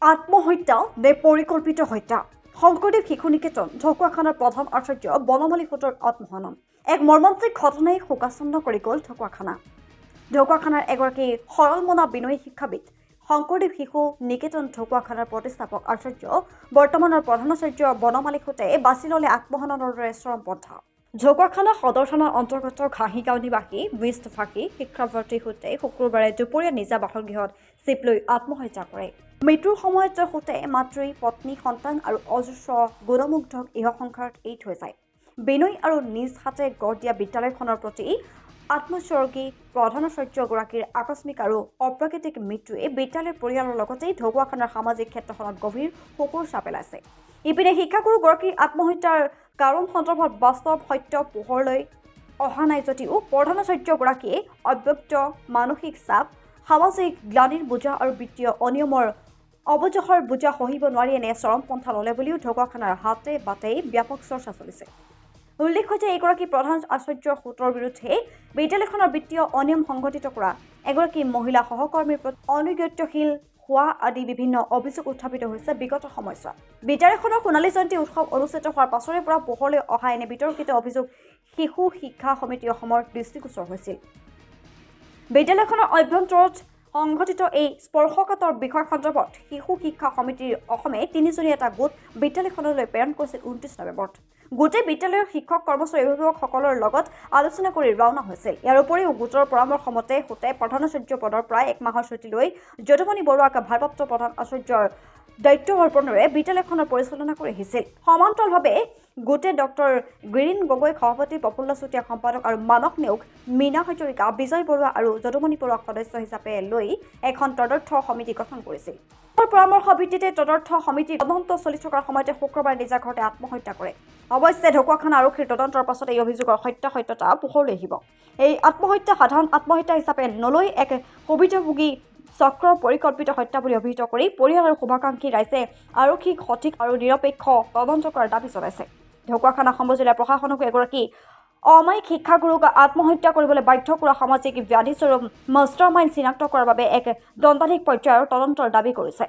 আত্মহত্যা নে পৰিকল্পিত হত্যা শংকৰদেৱ শিশু নিকেতন ঢকুৱাখানাৰ প্ৰধান আচাৰ্য বনমালী সোঁতৰ আত্মহনন এক মৰ্মান্তিক ঘটনাই শোকাচন্ন কৰি গ'ল ঢকুৱাখানা। ঢকুৱাখানাৰ এগৰাকী সৰল মনা বিনয়ী শিক্ষাবিদ শংকৰদেৱ শিশু নিকেতন ঢকুৱাখানাৰ প্ৰতিষ্ঠাপক আচাৰ্য বৰ্তমানৰ প্ৰধানাচাৰ্য বনমালী সোঁতে বাছি ল'লে আত্মহননৰ দৰে চৰম পন্থা। ঢকুৱাখানা সদৰ থানাৰ অন্তৰ্গত ঘাঁহিগাঁও নিবাসী বিষ্ট ফাঁকী শিক্ষাৰ্থীৰ সৈতে শুক্ৰবাৰে দুপৰীয়া নিজা বাসগৃহত চিপ লৈ আত্মহত্যা কৰে। মৃত্যুৰ সময়ত সৈতে মাতৃ পত্নী সন্তান আৰু অজস্ৰ গুণমুগ্ধক ইহ সংসাৰত এৰি থৈ যায়। বিনয় আৰু নিজ হাতে গঢ় দিয়া বিদ্যালয়খনৰ প্ৰতি আত্মোৎসৰ্গী প্ৰধানাচাৰ্যগৰাকীৰ আকস্মিক আৰু অপ্ৰাকৃতিক মৃত্যুৱে বিদ্যালয়ৰ পৰিয়ালৰ লগতে ঢকুৱাখানাৰ সামাজিক ক্ষেত্ৰখনত গভীৰ শোকৰ ছাপ পেলাইছে। ইপিনে শিক্ষাগুৰুগৰাকীৰ আত্মহত্যাৰ কাৰণ সন্দৰ্ভত বাস্তৱ সত্য পোহৰলৈ অহা নাই যদিও প্ৰধানাচাৰ্যগৰাকীয়ে অব্যক্ত মানসিক চাপ, সামাজিক গ্লানিৰ বোজা আৰু বিত্তীয় অনিয়মৰ অৱজহৰ বোজা সহিব নোৱাৰি এনে চৰম পন্থা ল'লে বুলিও ঢকুৱাখানাৰ হাতে বাটেই ব্যাপক চৰ্চা চলিছে। উল্লেখ্য যে এইগৰাকী প্ৰধান আচাৰ্যৰ সোঁতৰ বিৰুদ্ধে বিদ্যালয়খনৰ বিত্তীয় অনিয়ম সংঘটিত কৰা এগৰাকী মহিলা সহকৰ্মীৰ প্ৰতি অনুগত্যশীল হোৱা আদি বিভিন্ন অভিযোগ উত্থাপিত হৈছে বিগত সময়ছোৱাত। বিদ্যালয়খনৰ সোণালী জয়ন্তী উৎসৱ অনুষ্ঠিত হোৱাৰ পাছৰে পৰা পোহৰলৈ অহা এনে বিতৰ্কিত অভিযোগ শিশু শিক্ষা সমিতি অসমৰ দৃষ্টিগোচৰ হৈছিল। বিদ্যালয়খনৰ অভ্যন্তৰত সংঘটিত এই স্পৰ্শকাতৰ বিষয় সন্দৰ্ভত শিশু শিক্ষা সমিতিৰ অসমে ৩জনীয়া এটা গোট বিদ্যালয়খনলৈ প্ৰেৰণ কৰিছিল ২৯ নৱেম্বৰত। গোটেই বিদ্যালয়ৰ শিক্ষক কৰ্মচাৰী অভিভাৱকসকলৰ লগত আলোচনা কৰি ৰাওনা হৈছিল। ইয়াৰ উপৰিও গোটৰ পৰামৰ্শ মতে সোঁতে প্ৰধানাচাৰ্য পদৰ প্ৰায় এক মাহৰ ছুটী লৈ যদুমণি বৰুৱাক ভাৰপ্ৰাপ্ত প্ৰধান আচাৰ্যৰ দায়িত্ব অৰ্পণেৰে বিদ্যালয়খনৰ পৰিচালনা কৰি আহিছিল। সমান্তৰালভাৱে গোটে ডক্টৰ গিৰীন গগৈ সভাপতি, প্ৰফুল্ল চুতীয়া সম্পাদক আৰু মানস নেওগ, মীনা হাজৰিকা, বিজয় বৰুৱা আৰু যদুমণি বৰুৱাক সদস্য হিচাপে লৈ এখন তদৰ্থ সমিতি গঠন কৰিছিল। পৰামৰ্শ ভিত্তিতে তদৰ্থ সমিতিৰ তদন্ত চলি থকাৰ সময়তে শুক্ৰবাৰে নিজা ঘৰতে আত্মহত্যা কৰে। অৱশ্যে ঢকুৱাখানা আৰক্ষীৰ তদন্তৰ পাছত এই অভিযোগৰ সত্যতা পোহৰলৈ আহিব। এই আত্মহত্যা সাধাৰণ আত্মহত্যা হিচাপে নলৈ এক সুবিধাভোগী চক্ৰ পৰিকল্পিত হত্যা বুলি অভিহিত কৰি পৰিয়াল আৰু শুভাকাংক্ষী ৰাইজে আৰক্ষীক সঠিক আৰু নিৰপেক্ষ তদন্ত কৰাৰ দাবী জনাইছে। ঢকুৱাখানা সমজিলা প্ৰশাসনকো এগৰাকী অমায়িক শিক্ষাগুৰুক আত্মহত্যা কৰিবলৈ বাধ্য কৰা সামাজিক ব্যাধিস্বৰূপ মাষ্টাৰমাইণ্ড চিনাক্ত কৰাৰ বাবে এক দণ্ডাধীশ পৰ্যায়ৰ তদন্তৰ দাবী কৰিছে।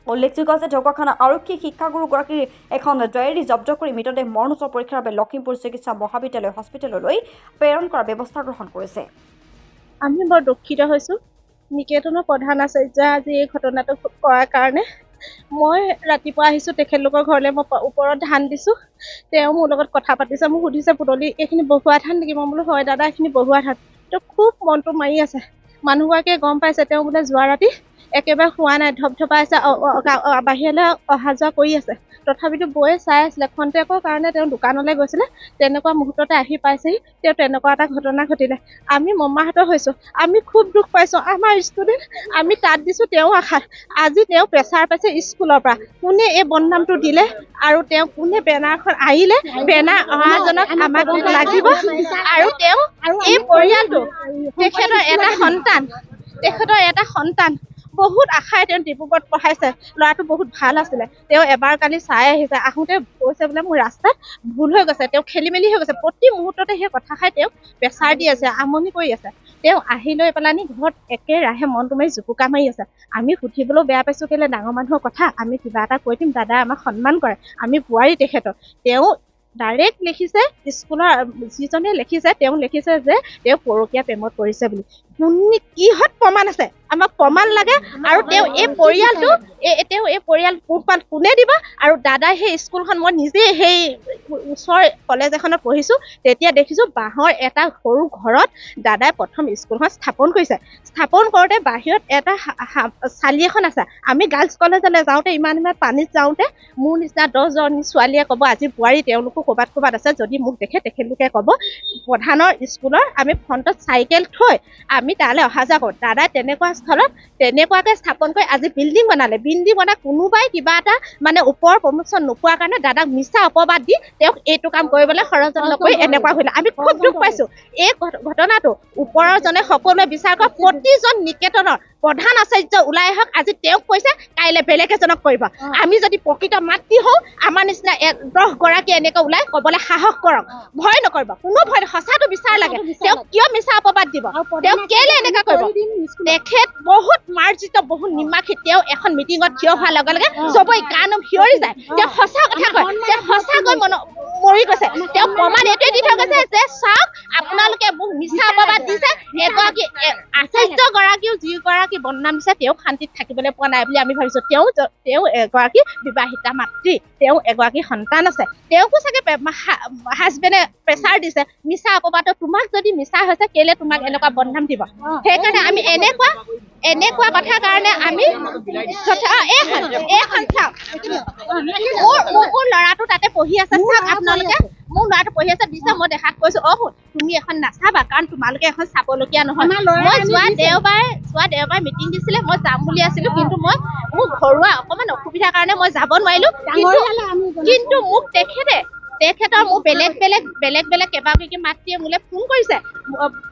উল্লেখযোগ্য যে ঢকুৱাখানা আৰক্ষী শিক্ষাগুৰুগৰাকীৰ এখন ডায়েৰী জব্দ কৰি মৃতদেহ মৰণোত্তৰ পৰীক্ষাৰ বাবে লখিমপুৰ চিকিৎসা মহাবিদ্যালয় হস্পিটেললৈ প্ৰেৰণ কৰাৰ ব্যৱস্থা গ্ৰহণ কৰিছে। আমি বৰ দুখিত হৈছোঁ। নিকেতনৰ প্ৰধান আচাৰ্য আজি এই ঘটনাটো কৰাৰ কাৰণে মই ৰাতিপুৱা আহিছোঁ তেখেতলোকৰ ঘৰলৈ। মই ওপৰত ধান দিছোঁ, তেওঁ মোৰ লগত কথা পাতিছে, মোক সুধিছে পুতলি এইখিনি বহুৱা ধান নেকি? মই বোলো হয় দাদা, এইখিনি বহুৱা ধান। তেওঁ খুব মনটো মাৰি আছে। মানুহগৰাকীয়ে গম পাইছে তেওঁ বোলে যোৱা ৰাতি একেবাৰে শোৱা নাই, ধপধপাইছে, বাহিৰলৈ অহা যোৱা কৰি আছে। তথাপিতো বৌয়ে চাই আছিলে। খন্তেকৰ কাৰণে তেওঁ দোকানলৈ গৈছিলে, তেনেকুৱা মুহূৰ্ততে আহি পাইছেহি। তেওঁ তেনেকুৱা এটা ঘটনা ঘটিলে। আমি মমাহত হৈছোঁ, আমি খুব দুখ পাইছোঁ। আমাৰ ষ্টুডেণ্ট আমি তাত দিছোঁ তেওঁ আশাত। আজি তেওঁ প্ৰেছাৰ পাইছে স্কুলৰ পৰা। কোনে এই বদনামটো দিলে আৰু তেওঁ কোনে বেনাৰখন আহিলে, বেনাৰ অহাজনক আমাক লাগিব। আৰু তেওঁ এই পৰিয়ালটো তেখেতৰ এটা সন্তান বহুত আশাৰে তেওঁ ডিব্ৰুগড়ত পঢ়াইছে। ল'ৰাটো বহুত ভাল আছিলে। তেওঁ এবাৰ কালি চাই আহিছে, আহোঁতে কৈছে বোলে মোৰ ৰাস্তাত ভুল হৈ গৈছে, তেওঁ খেলি মেলি হৈ গৈছে। প্ৰতি মুহূৰ্ততে সেই কথা খাই তেওঁক প্ৰেছাৰ দি আছে, আমনি কৰি আছে। তেওঁ আহি লৈ পেলানি ঘৰত একেৰাহে মনটো মাৰি জুপুকা মাৰি আছে। আমি সুধিবলৈও বেয়া পাইছোঁ, কেলে ডাঙৰ মানুহৰ কথা আমি কিবা এটা কৈ দিম, দাদাই আমাক সন্মান কৰে, আমি বোৱাৰী তেখেতৰ। তেওঁ ডাইৰেক্ট লিখিছে, স্কুলৰ যিজনে লিখিছে তেওঁ লিখিছে যে তেওঁ পৰকীয়া প্ৰেমত পৰিছে বুলি। কিহত প্ৰমাণ আছে? আমাক প্ৰমাণ লাগে। আৰু তেওঁ এই পৰিয়াল পোহপাল কোনে দিব? আৰু দাদাই সেই স্কুলখন, মই নিজে সেই ওচৰ কলেজ এখনত পঢ়িছোঁ, তেতিয়া দেখিছোঁ বাঁহৰ এটা সৰু ঘৰত দাদাই প্ৰথম স্কুলখন স্থাপন কৰিছে। স্থাপন কৰোঁতে বাহিৰত এটা চালি এখন আছে। আমি গাৰ্লছ কলেজলৈ যাওঁতে ইমান পানীত যাওঁতে মোৰ নিচিনা 10জনী ছোৱালীয়ে ক'ব আজি বোৱাৰী, তেওঁলোকো ক'ৰবাত আছে, যদি মোক দেখে তেখেতলোকে ক'ব প্ৰধানৰ স্কুলৰ আমি ফ্ৰণ্টত চাইকেল থৈ আমি তালৈ অহা যোৱা কৰোঁ। দাদাই তেনেকুৱা স্থলত তেনেকুৱাকৈ স্থাপন কৰি আজি বিল্ডিং বনালে। বিল্ডিং বনাই কোনোবাই কিবা এটা ওপৰৰ প্ৰমোচন নোপোৱাৰ কাৰণে দাদাক মিছা অপবাদ দি তেওঁক এইটো কাম কৰিবলৈ ষড়যন্ত্ৰ নকৰি এনেকুৱা কৰিলে। আমি খুব দুখ পাইছোঁ। এই ঘটনাটো ওপৰৰ জনে সকলোৱে বিচাৰ কৰা প্ৰতিজন নিকেতনৰ প্ৰধান আচাৰ্য ওলাই আহক আজি তেওঁক কৈছে কাইলৈ বেলেগ এজনক কৰিব আমি যদি প্ৰকৃত মাতৃ হওঁ আমাৰ নিচিনা 10 গৰাকী এনেকৈ ওলাই ক'বলৈ সাহস কৰক ভয় নকৰিব কোনো ভয় সঁচাটো বিচাৰ লাগে তেওঁক কিয় মিছা অপবাদ দিব তেওঁক কেলে এনেকৈ কৰিব তেখেত বহুত মাৰ্জিত বহুত নিমাখি তেওঁ এখন মিটিঙত থিয় হোৱাৰ লগে লগে চবই গান হিয়ৰি যায় তেওঁ সঁচা কথা কয় তেওঁ সঁচাকৈ মৰি গৈছে তেওঁ প্ৰমাণ এইটোৱে দি থৈ গৈছে যে চাওক আপোনালোকে মোক মিছা অপবাদ দিছে এগৰাকী আচাৰ্য গৰাকীও যিগৰাকী বদনাম দিছে তেওঁ শান্তিত থাকিবলৈ পোৱা নাই বুলি আমি ভাবিছো তেওঁ এগৰাকী বিবাহিতা মাতৃ তেওঁ এগৰাকী সন্তান আছে তেওঁকো চাগে হাজবেণ্ডে প্ৰেছাৰ দিছে মিছা অপবাদ তোমাক যদি মিছা হৈছে কেলে তোমাক এনেকুৱা বদনাম দিব সেইকাৰণে আমি এনেকুৱা কথাৰ কাৰণে আমি মোৰ ল'ৰাটো তাতে পঢ়ি আছে চাওক আপোনালোকে মোৰ ল'ৰাটো পঢ়ি আছে দিছে মই দেখাত কৈছো তুমি এখন নাচাবা কাৰণ তোমালোকে এখন চাবলগীয়া নহয় মই যোৱা দেওবাৰে মিটিং দিছিলে মই যাম বুলি আছিলো কিন্তু মই মোৰ ঘৰুৱা অকমান অসুবিধাৰ কাৰণে মই যাব নোৱাৰিলো কিন্তু মোক তেখেতৰ মোৰ বেলেগ কেইবাগৰাকী মাতৃয়ে মোলৈ ফোন কৰিছে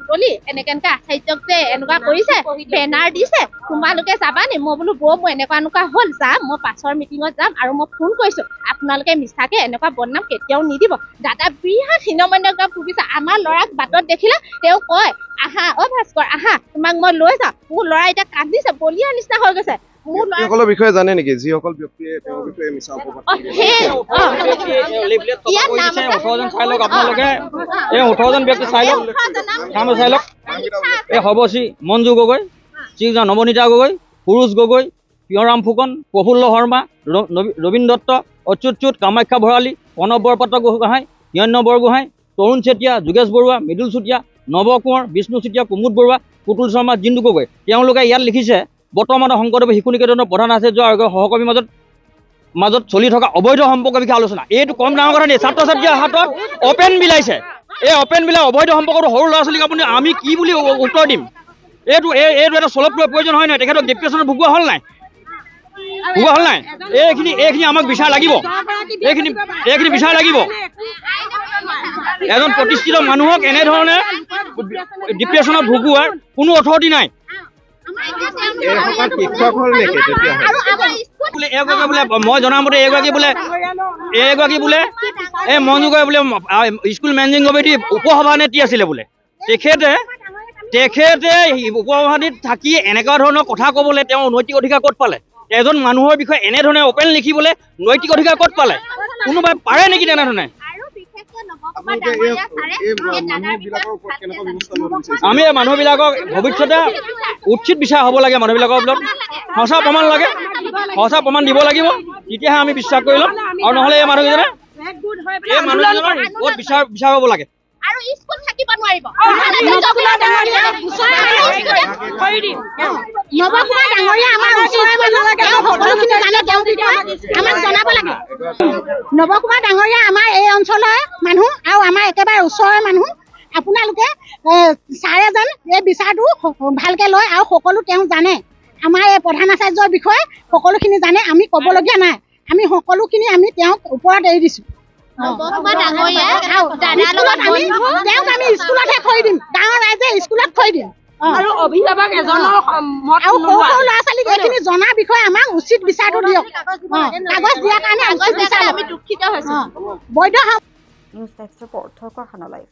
বুলি এনেকে আচাৰ্যক যে এনেকুৱা কৰিছে বেনাৰ দিছে তোমালোকে যাবা নি মই বোলো মোৰ এনেকুৱা হ'ল যাম মই পাছৰ মিটিঙত যাম আৰু মই ফোন কৰিছো আপোনালোকে মিছাকে এনেকুৱা বদনাম কেতিয়াও নিদিব দাদা বিৰাট হীনমন্য ভুগিছে আমাৰ ল'ৰাক বাটত দেখিলে তেওঁ কয় আহা ভাস্কৰ আহা তোমাক মই লৈ যাওঁ মোৰ ল'ৰা এতিয়া কান্দিছে বলিয়া নিচিনা হৈ গৈছে সকলৰ বিষয়ে জানে নেকি যিসকল ব্যক্তিয়ে তেওঁৰ বিষয়ে মিছা অপবাদ আপোনালোকে এই 18জন ব্যক্তি চাই লওক এই হবশ্ৰী মঞ্জু গগৈ শ্ৰীজা নৱনীতা গগৈ পুৰুষ গগৈ পিয়ৰাম ফুকন প্ৰফুল্ল শৰ্মা ৰবীন দত্ত অচ্যুত কামাখ্যা ভৰালী প্ৰণৱ বৰপাত্ৰ গোহাঁই হিৰণ্য বৰগোহাঁই তৰুণ চেতিয়া যোগেশ বৰুৱা মৃদুল চুতীয়া নৱ কোঁৱৰ বিষ্ণু চুতীয়া কুমুদ বৰুৱা পুতুল শৰ্মা জিন্দু গগৈ তেওঁলোকে ইয়াত লিখিছে বৰ্তমানৰ শংকৰদেৱ শিশু নিকেতনৰ প্ৰধান আচাৰ্য আৰু সহকৰ্মীৰ মাজত চলি থকা অবৈধ সম্পৰ্কৰ বিষয়ে আলোচনা এইটো কম ডাঙৰ কথা নেকি ছাত্ৰ ছাত্ৰীৰ হাতত অপেন বিলাইছে এই অপেন বিলাই অবৈধ সম্পৰ্কটো সৰু ল'ৰা ছোৱালীক আপুনি আমি কি বুলি উত্তৰ দিম এইটো এটা চলপ প্ৰয়োজন হয় নহয় তেখেতক ডিপ্ৰেশ্যনত ভুগোৱা হ'ল নাই এইখিনি আমাক বিচাৰ লাগিব এইখিনি বিচাৰ লাগিব এজন প্ৰতিষ্ঠিত মানুহক এনেধৰণে ডিপ্ৰেশ্যনত ভুগোৱাৰ কোনো অথৰিটি নাই মই জনামতে এইগৰাকী বোলে এই মঞ্জু গগৈ বোলে স্কুল মেনেজিং কমিটিৰ উপসভানেত্ৰী আছিলে বোলে তেখেতে উপসভানেত্ৰীত থাকি এনেকুৱা ধৰণৰ কথা ক'বলৈ তেওঁ নৈতিক অধিকাৰ ক'ত পালে এজন মানুহৰ বিষয়ে এনেধৰণে অপেন লিখিবলৈ নৈতিক অধিকাৰ ক'ত পালে কোনোবাই পাৰে নেকি তেনেধৰণে আমি মানুহবিলাকক ভৱিষ্যতে উচিত বিচাৰ হ'ব লাগে মানুহবিলাকৰ ওপৰত সঁচা প্ৰমাণ দিব লাগিব তেতিয়াহে আমি বিশ্বাস কৰি ল'ম আৰু নহ'লে এই মানুহজনৰ ক'ত বিচাৰ হ'ব লাগে আৰু স্কুল থাকিব নোৱাৰিব নৱকুমাৰ ডাঙৰীয়া আমাৰ ওচৰৰে মানুহ সকলোখিনি জানে আমাক জনাব লাগে নৱকুমাৰ ডাঙৰীয়া আমাৰ এই অঞ্চলৰ মানুহ আৰু আমাৰ একেবাৰে ওচৰৰ মানুহ আপোনালোকে ছাৰে যেন এই বিচাৰটো ভালকে লয় আৰু সকলো তেওঁ জানে আমাৰ এই প্ৰধান আচাৰ্যৰ বিষয়ে সকলোখিনি জানে আমি ক'বলগীয়া নাই আমি সকলোখিনি আমি তেওঁক ওপৰত এৰি দিছোঁ তেওঁক আমি স্কুলতহে থৈ দিম গাঁৱৰ ৰাইজে স্কুলত থৈ দিম আৰু অভিভাৱক এজনৰ আৰু সৰু ল'ৰা ছোৱালীক এইখিনি জনাৰ বিষয়ে আমাক উচিত বিচাৰটো দিয়ক কাগজ দিয়াৰ কাৰণে আমি দুখিত হৈছোঁ বৈধ news types report Dhakuakhana live